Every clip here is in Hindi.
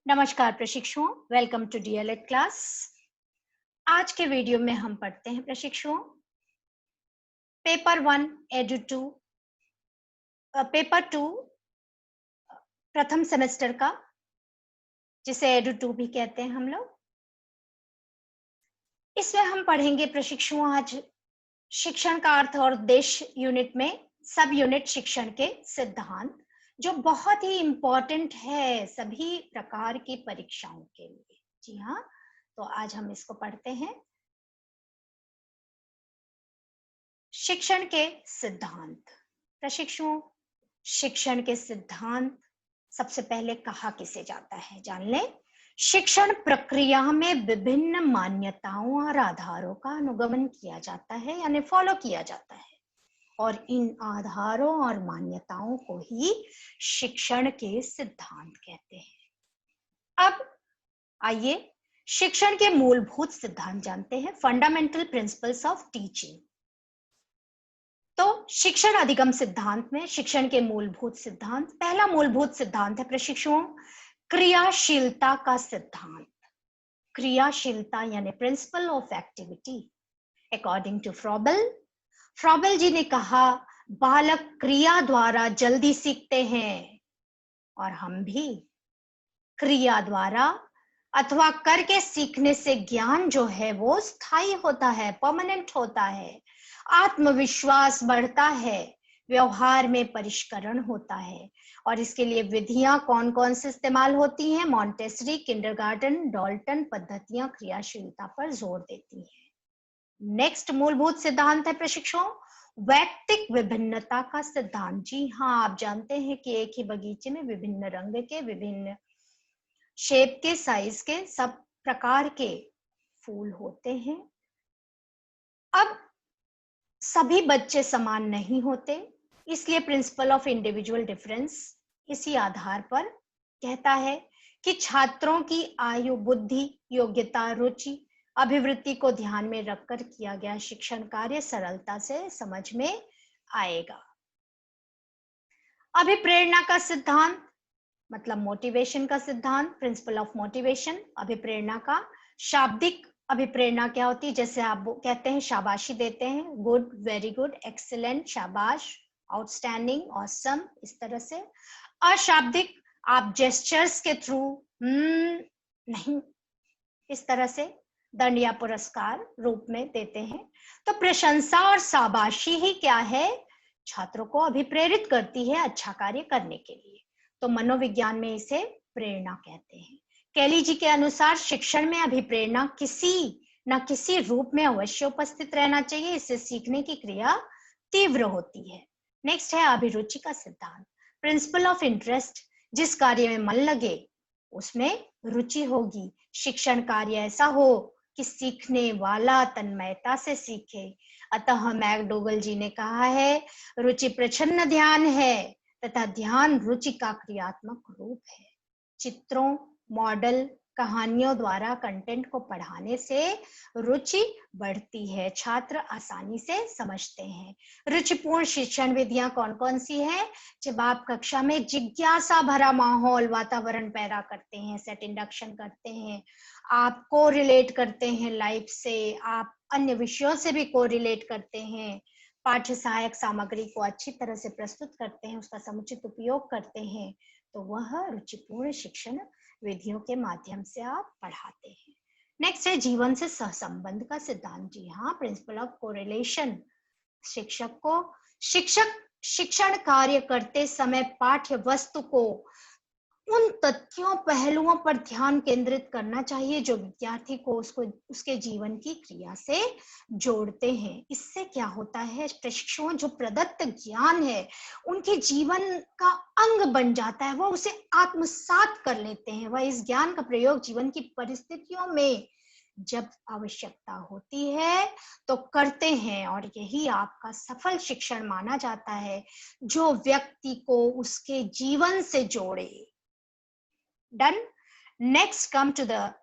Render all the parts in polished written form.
नमस्कार प्रशिक्षुओं, वेलकम टू डीएलएड क्लास। आज के वीडियो में हम पढ़ते हैं प्रशिक्षुओं पेपर 1 एडु 2 पेपर 2 प्रथम सेमेस्टर का, जिसे एडु 2 भी कहते हैं हम लोग। इसमें हम पढ़ेंगे प्रशिक्षुओं आज शिक्षण का अर्थ और उद्देश्य यूनिट में सब यूनिट शिक्षण के सिद्धांत, जो बहुत ही इंपॉर्टेंट है सभी प्रकार की परीक्षाओं के लिए। जी हाँ, तो आज हम इसको पढ़ते हैं। शिक्षण के सिद्धांत। प्रशिक्षुओं, शिक्षण के सिद्धांत सबसे पहले कहा किसे जाता है जान लें। शिक्षण प्रक्रिया में विभिन्न मान्यताओं और आधारों का अनुगमन किया जाता है, यानी फॉलो किया जाता है, और इन आधारों और मान्यताओं को ही शिक्षण के सिद्धांत कहते हैं। अब आइए शिक्षण के मूलभूत सिद्धांत जानते हैं। Fundamental principles of teaching. तो शिक्षण अधिगम सिद्धांत में शिक्षण के मूलभूत सिद्धांत, पहला मूलभूत सिद्धांत है प्रशिक्षुओं क्रियाशीलता का सिद्धांत। क्रियाशीलता यानी principle of activity. According to Froebel ji ने कहा, बालक क्रिया द्वारा जल्दी सीखते हैं और हम भी क्रिया द्वारा अथवा करके सीखने से ज्ञान जो है वो स्थायी होता है, परमानेंट होता है, आत्मविश्वास बढ़ता है, व्यवहार में परिष्करण होता है। और इसके लिए विधियां कौन कौन से इस्तेमाल होती हैं? मॉन्टेसरी, किंडरगार्टन, डॉल्टन पद्धतियां क्रियाशीलता पर जोर देती हैं। नेक्स्ट मूलभूत सिद्धांत है प्रशिक्षुओं वैयक्तिक विभिन्नता का सिद्धांत। जी हाँ, आप जानते हैं कि एक ही बगीचे में विभिन्न रंग के, विभिन्न शेप के, साइज के, सब प्रकार के फूल होते हैं। अब सभी बच्चे समान नहीं होते, इसलिए प्रिंसिपल ऑफ इंडिविजुअल डिफरेंस इसी आधार पर कहता है कि छात्रों की आयु, बुद्धि, योग्यता, रुचि, अभिवृत्ति को ध्यान में रखकर किया गया शिक्षण कार्य सरलता से समझ में आएगा। अभिप्रेरणा का सिद्धांत मतलब मोटिवेशन का सिद्धांत, प्रिंसिपल ऑफ मोटिवेशन। अभिप्रेरणा का शाब्दिक अभिप्रेरणा क्या होती है? जैसे आप कहते हैं शाबाशी देते हैं, गुड, वेरी गुड, एक्सीलेंट, शाबाश, आउटस्टैंडिंग, ऑसम, इस तरह से। अशाब्दिक आप जेस्चर्स के थ्रू नहीं, इस तरह से दंड या पुरस्कार रूप में देते हैं। तो प्रशंसा और शाबाशी ही क्या है? छात्रों को अभिप्रेरित करती है अच्छा कार्य करने के लिए। तो मनोविज्ञान में इसे प्रेरणा कहते हैं। कैली जी के अनुसार शिक्षण में अभिप्रेरणा किसी न किसी रूप में अवश्य उपस्थित रहना चाहिए, इससे सीखने की क्रिया तीव्र होती है। नेक्स्ट है अभिरुचि का सिद्धांत। प्रिंसिपल ऑफ इंटरेस्ट, जिस कार्य में मन लगे उसमें रुचि होगी। शिक्षण कार्य ऐसा हो कि सीखने वाला तन्मयता से सीखे। अतः मैकडोगल जी ने कहा है, रुचि प्रच्छन्न ध्यान है तथा ध्यान रुचि का क्रियात्मक रूप है। चित्रों, मॉडल, कहानियों द्वारा कंटेंट को पढ़ाने से रुचि बढ़ती है, छात्र आसानी से समझते हैं। रुचिपूर्ण शिक्षण विधियां कौन कौन सी हैं? जब आप कक्षा में जिज्ञासा भरा माहौल, वातावरण पैदा करते हैं, सेट इंडक्शन करते हैं, आप को रिलेट करते हैं लाइफ से, आप अन्य विषयों से भी को रिलेट करते हैं, पाठ्य सहायक सामग्री को अच्छी तरह से प्रस्तुत करते हैं, उसका समुचित उपयोग करते हैं, तो वह रुचिपूर्ण शिक्षण विधियों के माध्यम से आप पढ़ाते हैं। नेक्स्ट है जीवन से सहसंबंध का सिद्धांत। जी हाँ, प्रिंसिपल ऑफ कोरिलेशन। शिक्षण कार्य करते समय पाठ्य वस्तु को उन तथ्यों, पहलुओं पर ध्यान केंद्रित करना चाहिए जो विद्यार्थी को उसके जीवन की क्रिया से जोड़ते हैं। इससे क्या होता है प्रशिक्षुओं, जो प्रदत्त ज्ञान है उनके जीवन का अंग बन जाता है, वो उसे आत्मसात कर लेते हैं, वह इस ज्ञान का प्रयोग जीवन की परिस्थितियों में जब आवश्यकता होती है तो करते हैं, और यही आपका सफल शिक्षण माना जाता है, जो व्यक्ति को उसके जीवन से जोड़े। Done. Next come to the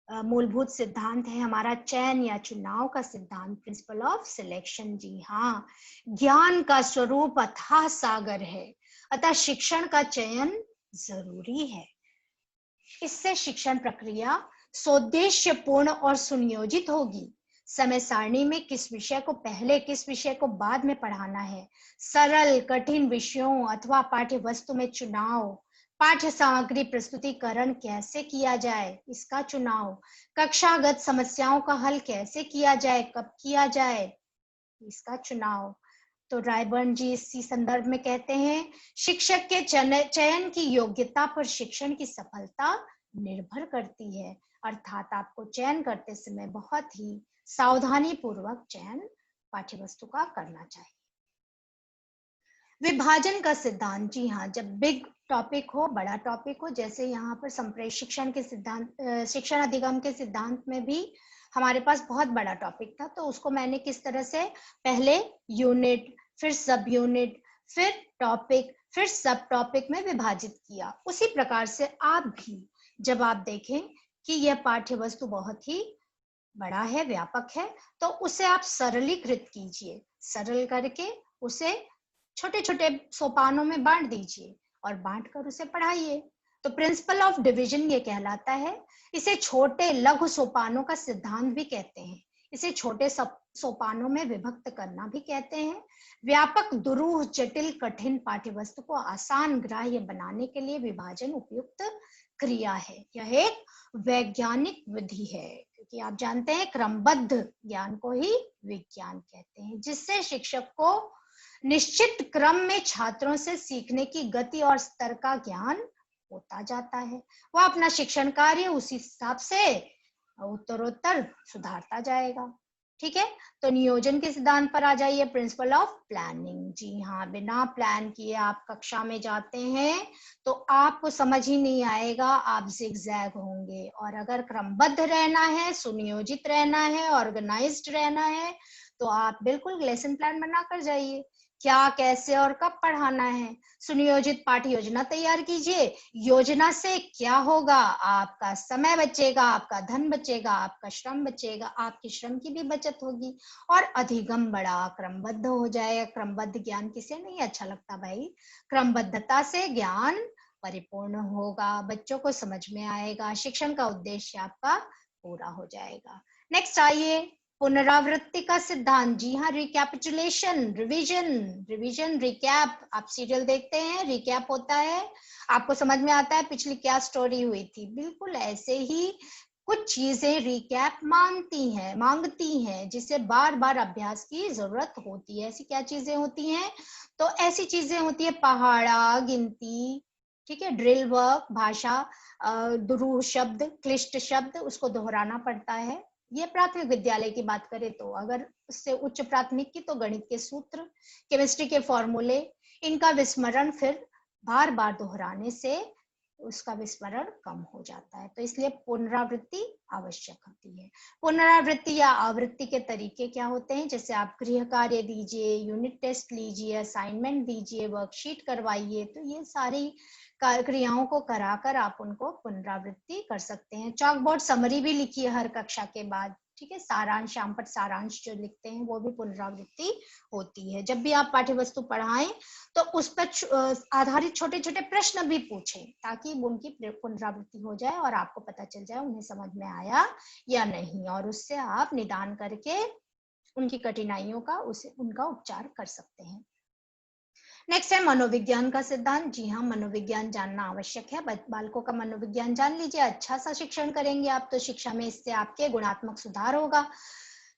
मूलभूत सिद्धांत है हमारा चयन या चुनाव का सिद्धांत, प्रिंसिपल ऑफ सिलेक्शन। जी हाँ, ज्ञान का स्वरूप अथाह सागर है, अतः शिक्षण का चयन जरूरी है। इससे शिक्षण प्रक्रिया सौद्देश्यपूर्ण और सुनियोजित होगी। समय सारणी में किस विषय को पहले किस विषय को बाद में पढ़ाना है, सरल कठिन विषयों अथवा पाठ्य वस्तु में चुनाव, पाठ्य सामग्री प्रस्तुतिकरण कैसे किया जाए इसका चुनाव, कक्षागत समस्याओं का हल कैसे किया जाए, कब किया जाए इसका चुनाव। तो रायबर्न जी इसी संदर्भ में कहते हैं, शिक्षक के चयन की योग्यता पर शिक्षण की सफलता निर्भर करती है। अर्थात आपको चयन करते समय बहुत ही सावधानी पूर्वक चयन पाठ्य वस्तु का करना चाहिए। विभाजन का सिद्धांत, जी हाँ, जब बिग टॉपिक हो, बड़ा टॉपिक हो, जैसे यहाँ पर संप्रेषण शिक्षण के सिद्धांत, शिक्षण अधिगम के सिद्धांत में भी हमारे पास बहुत बड़ा टॉपिक था, तो उसको मैंने किस तरह से पहले यूनिट, फिर सब यूनिट, फिर टॉपिक, फिर सब टॉपिक में विभाजित किया। उसी प्रकार से आप भी जब आप देखें कि यह पाठ्य वस्तु बहुत ही बड़ा है, व्यापक है, तो उसे आप सरलीकृत कीजिए, सरल करके उसे छोटे छोटे सोपानों में बांट दीजिए और बांटकर उसे पढ़ाइए। तो प्रिंसिपल ऑफ डिवीजन ये कहलाता है। इसे छोटे लघु सोपानों का सिद्धांत भी कहते हैं। इसे छोटे सोपानों में विभक्त करना भी कहते हैं। व्यापक, दुरूह, जटिल, कठिन पाठ्य वस्तु को आसान ग्राह्य बनाने के लिए विभाजन उपयुक्त क्रिया है। यह एक वैज्ञानिक विधि है, क्योंकि आप जानते हैं क्रमबद्ध ज्ञान को ही विज्ञान कहते हैं, जिससे शिक्षक को निश्चित क्रम में छात्रों से सीखने की गति और स्तर का ज्ञान होता जाता है। वह अपना शिक्षण कार्य उसी हिसाब से उत्तरोत्तर सुधारता जाएगा। ठीक है, तो नियोजन के सिद्धांत पर आ जाइए, प्रिंसिपल ऑफ प्लानिंग। जी हाँ, बिना प्लान किए आप कक्षा में जाते हैं तो आपको समझ ही नहीं आएगा, आप जिगजैग होंगे। और अगर क्रमबद्ध रहना है, सुनियोजित रहना है, ऑर्गेनाइज्ड रहना है, तो आप बिल्कुल लेसन प्लान बनाकर जाइए, क्या, कैसे और कब पढ़ाना है। सुनियोजित पाठ्य योजना तैयार कीजिए। योजना से क्या होगा, आपका समय बचेगा, आपका धन बचेगा, आपका श्रम बचेगा, आपकी श्रम की भी बचत होगी और अधिगम बड़ा क्रमबद्ध हो जाएगा। क्रमबद्ध ज्ञान किसे नहीं अच्छा लगता भाई। क्रमबद्धता से ज्ञान परिपूर्ण होगा, बच्चों को समझ में आएगा, शिक्षण का उद्देश्य आपका पूरा हो जाएगा। नेक्स्ट आइए, पुनरावृत्ति का सिद्धांत। जी हाँ, रिकैपिचुलेशन, रिवीजन, रिवीजन, रिकैप। आप सीरियल देखते हैं, रिकैप होता है, आपको समझ में आता है पिछली क्या स्टोरी हुई थी। बिल्कुल ऐसे ही कुछ चीजें रिकैप मांगती हैं जिसे बार बार अभ्यास की जरूरत होती है। ऐसी क्या चीजें होती हैं, तो ऐसी चीजें होती है पहाड़ा, गिनती, ठीक है, ड्रिल वर्क, भाषा, दुरूह शब्द, क्लिष्ट शब्द, उसको दोहराना पड़ता है। ये प्राथमिक विद्यालय की बात करें तो, अगर उससे उच्च प्राथमिक की तो गणित के सूत्र, केमिस्ट्री के फॉर्मूले, इनका विस्मरण फिर बार बार दोहराने से उसका विस्मरण कम हो जाता है, तो इसलिए पुनरावृत्ति आवश्यक होती है। पुनरावृत्ति या आवृत्ति के तरीके क्या होते हैं, जैसे आप गृह कार्य दीजिए, यूनिट टेस्ट लीजिए, असाइनमेंट दीजिए, वर्कशीट करवाइए, तो ये सारी क्रियाओं को कराकर आप उनको पुनरावृत्ति कर सकते हैं। चॉक बोर्ड समरी भी लिखिए हर कक्षा के बाद, ठीक है, सारांश, शामपट सारांश जो लिखते हैं वो भी पुनरावृत्ति होती है। जब भी आप पाठ्य वस्तु पढ़ाएं तो उस पर आधारित छोटे छोटे प्रश्न भी पूछें, ताकि उनकी पुनरावृत्ति हो जाए और आपको पता चल जाए उन्हें समझ में आया या नहीं, और उससे आप निदान करके उनकी कठिनाइयों का उनका उपचार कर सकते हैं। नेक्स्ट है मनोविज्ञान का सिद्धांत। जी हाँ, मनोविज्ञान जानना आवश्यक है। बालकों का मनोविज्ञान जान लीजिए, अच्छा सा शिक्षण करेंगे आप तो शिक्षा में इससे आपके गुणात्मक सुधार होगा।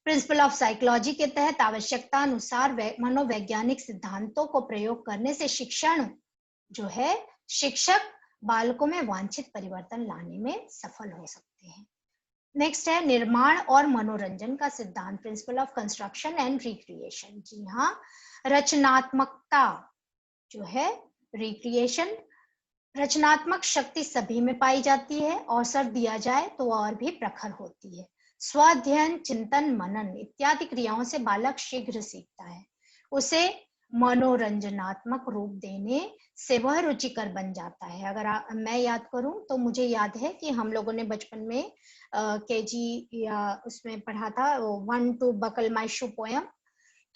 प्रिंसिपल ऑफ साइकोलॉजी के तहत आवश्यकता अनुसार मनोवैज्ञानिक सिद्धांतों को प्रयोग करने से शिक्षण जो है, शिक्षक बालकों में वांछित परिवर्तन लाने में सफल हो सकते हैं। नेक्स्ट है निर्माण और मनोरंजन का सिद्धांत, principle of construction and recreation. जी हाँ, रचनात्मकता जो है, रिक्रिएशन, रचनात्मक शक्ति सभी में पाई जाती है, अवसर दिया जाए तो और भी प्रखर होती है। स्वाध्ययन, चिंतन, मनन इत्यादि क्रियाओं से बालक शीघ्र सीखता है। उसे मनोरंजनात्मक रूप देने से वह रुचिकर बन जाता है। अगर मैं याद करूं तो मुझे याद है कि हम लोगों ने बचपन में केजी या उसमें पढ़ा था 1 to buckle my shoe poem.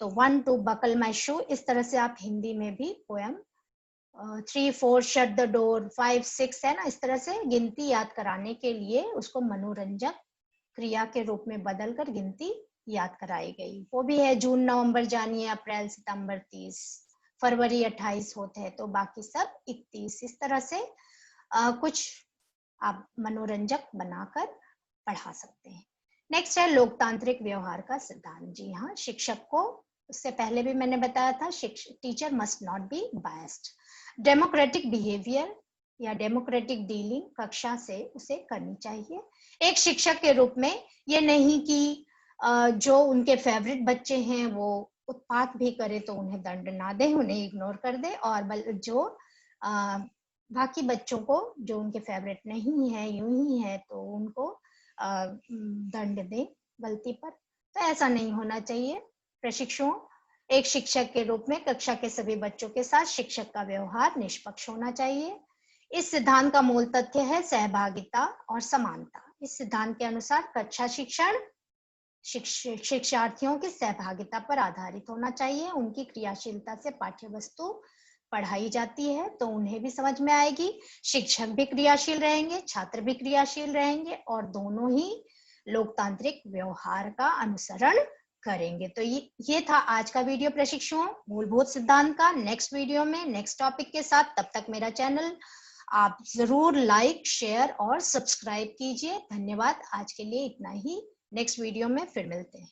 तो 1 to बकल माई शू, इस तरह से आप हिंदी में भी पोयम 3 4 शट द डोर, 5 6 है ना, इस तरह से गिनती याद कराने के लिए उसको मनोरंजक क्रिया के रूप में बदलकर गिनती याद कराई गई। वो भी है जून नवंबर जानिए अप्रैल सितंबर 30, फरवरी 28 होते हैं तो बाकी सब 31। इस तरह से कुछ आप मनोरंजक बनाकर पढ़ा सकते हैं। नेक्स्ट है लोकतांत्रिक व्यवहार का सिद्धांत। जी हाँ, शिक्षक को, उससे पहले भी मैंने बताया था, teacher must not be biased. Democratic behaviour या डेमोक्रेटिक डीलिंग कक्षा से उसे करनी चाहिए। एक शिक्षक के रूप में ये नहीं कि जो उनके फेवरेट बच्चे हैं वो उत्पात भी करे तो उन्हें दंड ना दे, उन्हें इग्नोर कर दे, और जो बाकी बच्चों को जो उनके फेवरेट नहीं है, यूं ही है, तो उनको दंड दे गलती पर। तो ऐसा नहीं होना चाहिए। प्रशिक्षुओं, एक शिक्षक के रूप में कक्षा के सभी बच्चों के साथ शिक्षक का व्यवहार निष्पक्ष होना चाहिए। इस सिद्धांत का मूल तथ्य है सहभागिता और समानता। इस सिद्धांत के अनुसार कक्षा शिक्षण शिक्षार्थियों की सहभागिता पर आधारित होना चाहिए। उनकी क्रियाशीलता से पाठ्य वस्तु पढ़ाई जाती है तो उन्हें भी समझ में आएगी, शिक्षक भी क्रियाशील रहेंगे, छात्र भी क्रियाशील रहेंगे, और दोनों ही लोकतांत्रिक व्यवहार का अनुसरण करेंगे। तो ये था आज का वीडियो प्रशिक्षुओं, मूलभूत सिद्धांत का। नेक्स्ट वीडियो में नेक्स्ट टॉपिक के साथ, तब तक मेरा चैनल आप जरूर लाइक, शेयर और सब्सक्राइब कीजिए। धन्यवाद, आज के लिए इतना ही। नेक्स्ट वीडियो में फिर मिलते हैं।